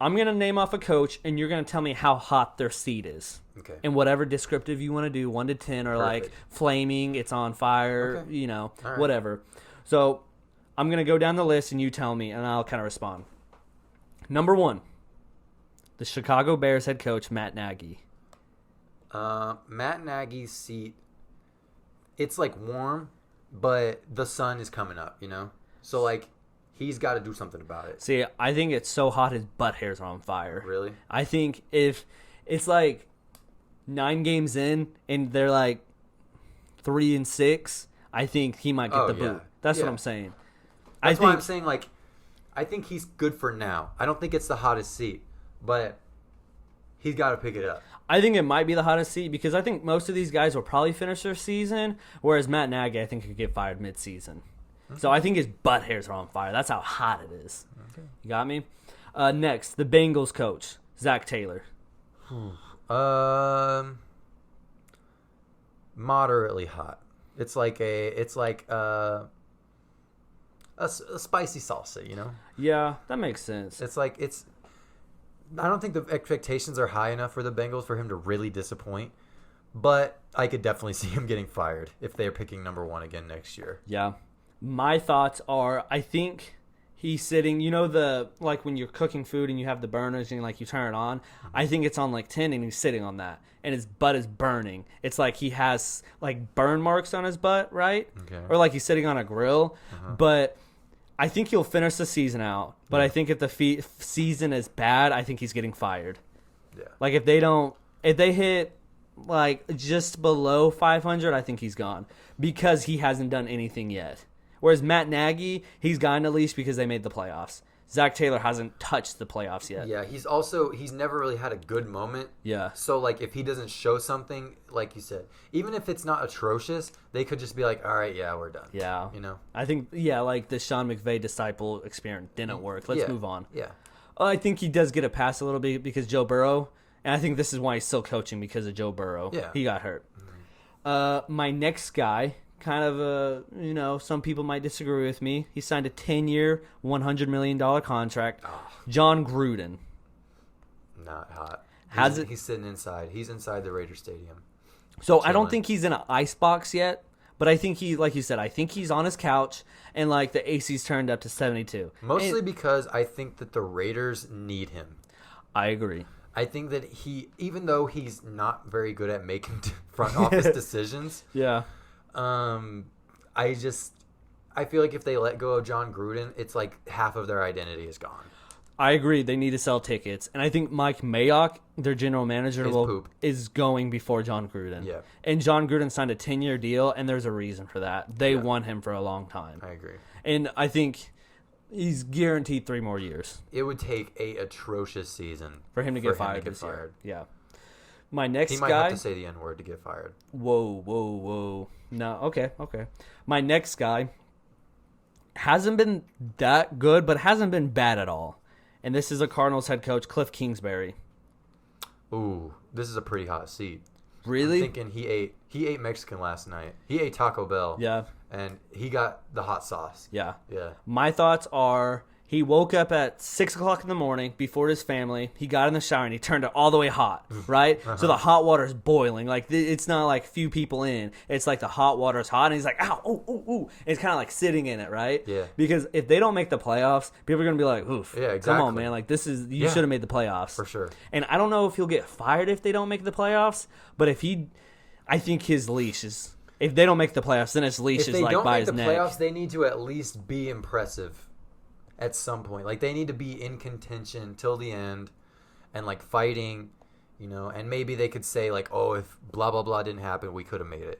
I'm going to name off a coach, and you're going to tell me how hot their seat is. Okay. And whatever descriptive you want to do, 1 to 10, or Perfect. like flaming, it's on fire, Okay. All right. whatever. So I'm going to go down the list, and you tell me, and I'll kind of respond. Number 1, the Chicago Bears head coach, Matt Nagy. Matt Nagy's seat, it's like warm, but the sun is coming up, So like he's got to do something about it. See, I think it's so hot his butt hairs are on fire. Really? I think if it's like 9 games in and they're like 3-6, I think he might get the boot. That's what I'm saying. That's why I'm saying, like, I think he's good for now. I don't think it's the hottest seat, but he's got to pick it up. I think it might be the hottest seat because I think most of these guys will probably finish their season, whereas Matt Nagy, I think, could get fired mid-season. Okay. So I think his butt hairs are on fire. That's how hot it is. Okay. You got me? Next, the Bengals coach, Zach Taylor. Moderately hot. It's like a spicy salsa, Yeah, that makes sense. I don't think the expectations are high enough for the Bengals for him to really disappoint, but I could definitely see him getting fired if they're picking number 1 again next year. Yeah. My thoughts are, I think he's sitting, like when you're cooking food and you have the burners and like you turn it on, I think it's on like 10 and he's sitting on that and his butt is burning. It's like he has like burn marks on his butt, right? Okay. Or like he's sitting on a grill, but I think he'll finish the season out. But I think if the season is bad, I think he's getting fired. Yeah. Like if they hit like just below 500, I think he's gone because he hasn't done anything yet. Whereas Matt Nagy, he's gotten at least because they made the playoffs. Zach Taylor hasn't touched the playoffs yet. Yeah, he's never really had a good moment. Yeah. So, like, if he doesn't show something, like you said, even if it's not atrocious, they could just be like, all right, yeah, we're done. Yeah. I think, like the Sean McVay disciple experiment didn't work. Let's move on. Yeah. I think he does get a pass a little bit because Joe Burrow, and I think this is why he's still coaching because of Joe Burrow. Yeah. He got hurt. My next guy, kind of some people might disagree with me. He signed a 10-year, $100 million contract. Jon Gruden. Not hot. He's sitting inside. He's inside the Raider Stadium. So chilling. I don't think he's in an ice box yet, but I think like you said, I think he's on his couch and like the AC's turned up to 72. Mostly because I think that the Raiders need him. I agree. I think that even though he's not very good at making front office decisions. Yeah. I feel like if they let go of Jon Gruden, it's like half of their identity is gone. I agree. They need to sell tickets. And I think Mike Mayock, their general manager, is going before Jon Gruden. Yeah. And Jon Gruden signed a 10-year deal, and there's a reason for that. They want him for a long time. I agree. And I think he's guaranteed 3 more years. It would take a atrocious season for him to get fired this year. Yeah. My next guy... He might have to say the N-word to get fired. Whoa. No, okay. My next guy hasn't been that good, but hasn't been bad at all. And this is a Cardinals head coach, Cliff Kingsbury. Ooh, this is a pretty hot seat. Really? I'm thinking he ate Mexican last night. He ate Taco Bell. Yeah. And he got the hot sauce. Yeah. Yeah. My thoughts are he woke up at 6 o'clock in the morning before his family. He got in the shower and he turned it all the way hot, right? So the hot water is boiling. Like it's not like few people in. It's like the hot water is hot and he's like, ow, ooh. It's kind of like sitting in it, right? Yeah. Because if they don't make the playoffs, people are going to be like, oof. Yeah, exactly. Come on, man. Like you should have made the playoffs. For sure. And I don't know if he'll get fired if they don't make the playoffs, but I think his leash is, if they don't make the playoffs, then his leash is like by his neck. If they don't make the playoffs, they need to at least be impressive at some point. Like they need to be in contention till the end and like fighting, and maybe they could say like, oh, if blah, blah, blah didn't happen, we could have made it.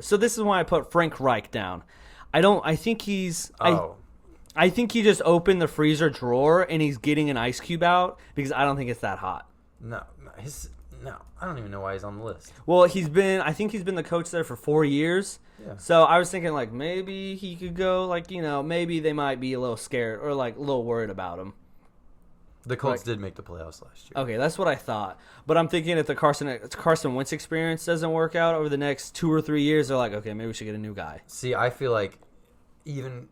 So this is why I put Frank Reich down. I think he just opened the freezer drawer and he's getting an ice cube out because I don't think it's that hot. No, I don't even know why he's on the list. Well, I think he's been the coach there for 4 years. Yeah. So I was thinking like maybe he could go like, maybe they might be a little scared or like a little worried about him. The Colts did make the playoffs last year. Okay, that's what I thought. But I'm thinking if the Carson Wentz experience doesn't work out over the next 2 or 3 years, they're like, okay, maybe we should get a new guy. See, I feel like even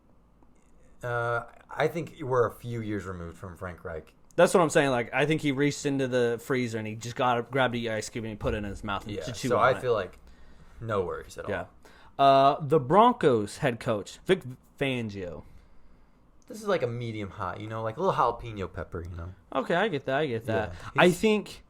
I think we're a few years removed from Frank Reich. That's what I'm saying. Like, I think he reached into the freezer and he just grabbed the ice cube and he put it in his mouth and Yeah, chewed so on I feel like no worries at all. Yeah. The Broncos head coach, Vic Fangio. This is like a medium hot, like a little jalapeno pepper, Okay, I get that. Yeah, I think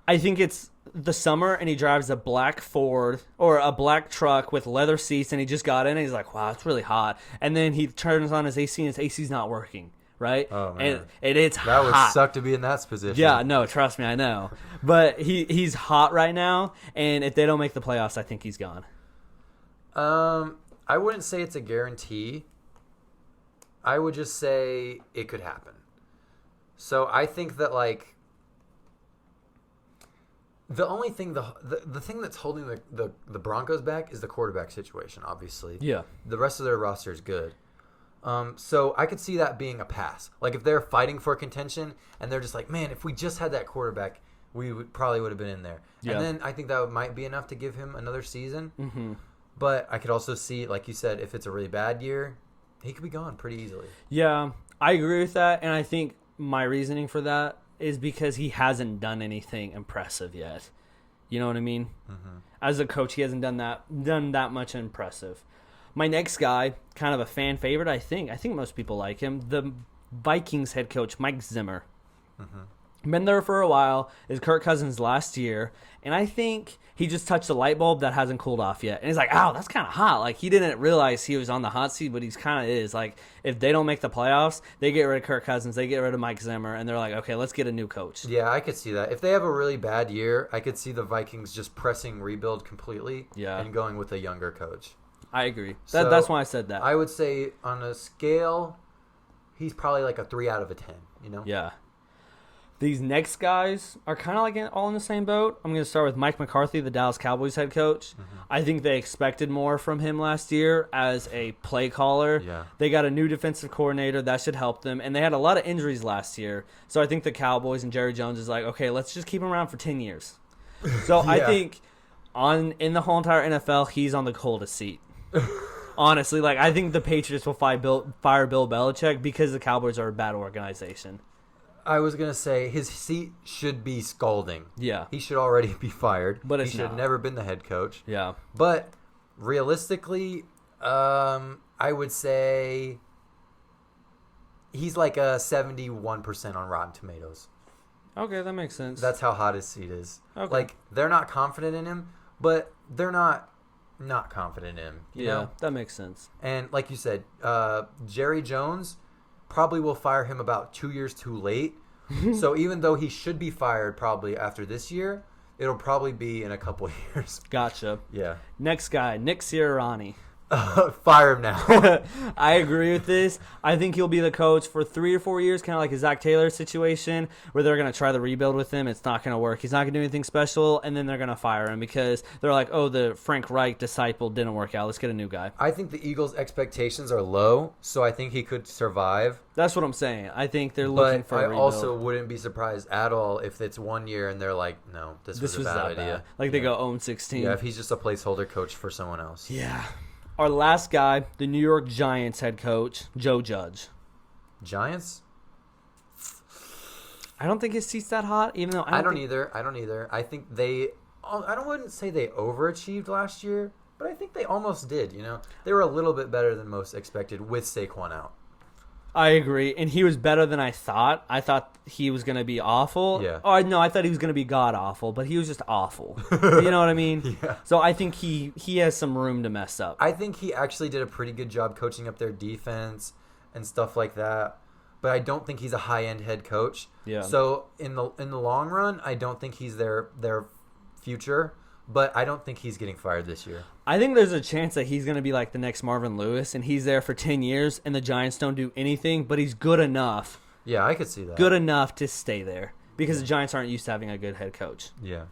it's the summer and he drives a black Ford or a black truck with leather seats and he just got in and he's like, wow, it's really hot. And then he turns on his AC and his AC's not working, right? Oh, man. And it's that hot. would suck to be in that position. Yeah, no, trust me, I know. But he's hot right now, and if they don't make the playoffs, I think he's gone. I wouldn't say it's a guarantee. I would just say it could happen. So I think that, like, the only thing, the thing that's holding the Broncos back is the quarterback situation, obviously. Yeah. The rest of their roster is good. So I could see that being a pass. Like, if they're fighting for contention and they're just like, man, if we just had that quarterback, we probably would have been in there. Yeah. And then I think that might be enough to give him another season. Mm-hmm. But I could also see, like you said, if it's a really bad year, he could be gone pretty easily. Yeah, I agree with that. And I think my reasoning for that is because he hasn't done anything impressive yet. You know what I mean? Mm-hmm. As a coach, he hasn't done that much impressive. My next guy, kind of a fan favorite, I think most people like him, the Vikings head coach, Mike Zimmer. Mm-hmm. Been there for a while. Is Kirk Cousins last year. And I think he just touched a light bulb that hasn't cooled off yet. And he's like, ow, that's kind of hot. Like, he didn't realize he was on the hot seat, but he's kind of is. Like, if they don't make the playoffs, they get rid of Kirk Cousins, they get rid of Mike Zimmer, and they're like, okay, let's get a new coach. Yeah, I could see that. If they have a really bad year, I could see the Vikings just pressing rebuild completely and going with a younger coach. I agree. So That's why I said that. I would say on a scale, he's probably like a 3 out of a 10, Yeah. These next guys are kind of like all in the same boat. I'm going to start with Mike McCarthy, the Dallas Cowboys head coach. Mm-hmm. I think they expected more from him last year as a play caller. Yeah. They got a new defensive coordinator. That should help them. And they had a lot of injuries last year. So I think the Cowboys and Jerry Jones is like, okay, let's just keep him around for 10 years. So I think in the whole entire NFL, he's on the coldest seat. Honestly, like, I think the Patriots will fire Bill Belichick because the Cowboys are a bad organization. I was going to say his seat should be scalding. Yeah. He should already be fired. But he should have never been the head coach. Yeah. But realistically, I would say he's like a 71% on Rotten Tomatoes. Okay, that makes sense. That's how hot his seat is. Okay. Like, they're not confident in him, but they're not confident in him. You know? That makes sense. And like you said, Jerry Jones probably will fire him about 2 years too late. So even though he should be fired probably after this year, it'll probably be in a couple years. Gotcha. Yeah. Next guy, Nick Sirianni. Fire him now. I agree with this. I think he'll be the coach for 3 or 4 years, kind of like a Zach Taylor situation, where they're going to try the rebuild with him. It's not going to work. He's not going to do anything special, and then they're going to fire him because they're like, oh, the Frank Reich disciple didn't work out. Let's get a new guy. I think the Eagles' expectations are low, so I think he could survive. That's what I'm saying. I think they're looking for a rebuild. But I also wouldn't be surprised at all if it's 1 year and they're like, no, this was a bad idea. Like they go 0-16. Yeah, if he's just a placeholder coach for someone else. Yeah. Our last guy, the New York Giants head coach, Joe Judge. Giants? I don't think his seat's that hot, even though I don't either. I think wouldn't say they overachieved last year, but I think they almost did, They were a little bit better than most expected with Saquon out. I agree, and he was better than I thought. I thought he was going to be awful. Yeah. Oh, no, I thought he was going to be god-awful, but he was just awful. You know what I mean? Yeah. So I think he has some room to mess up. I think he actually did a pretty good job coaching up their defense and stuff like that, but I don't think he's a high-end head coach. Yeah. So in the long run, I don't think he's their future, but I don't think he's getting fired this year. I think there's a chance that he's going to be like the next Marvin Lewis, and he's there for 10 years, and the Giants don't do anything, but he's good enough. Yeah, I could see that. Good enough to stay there because the Giants aren't used to having a good head coach. Yeah.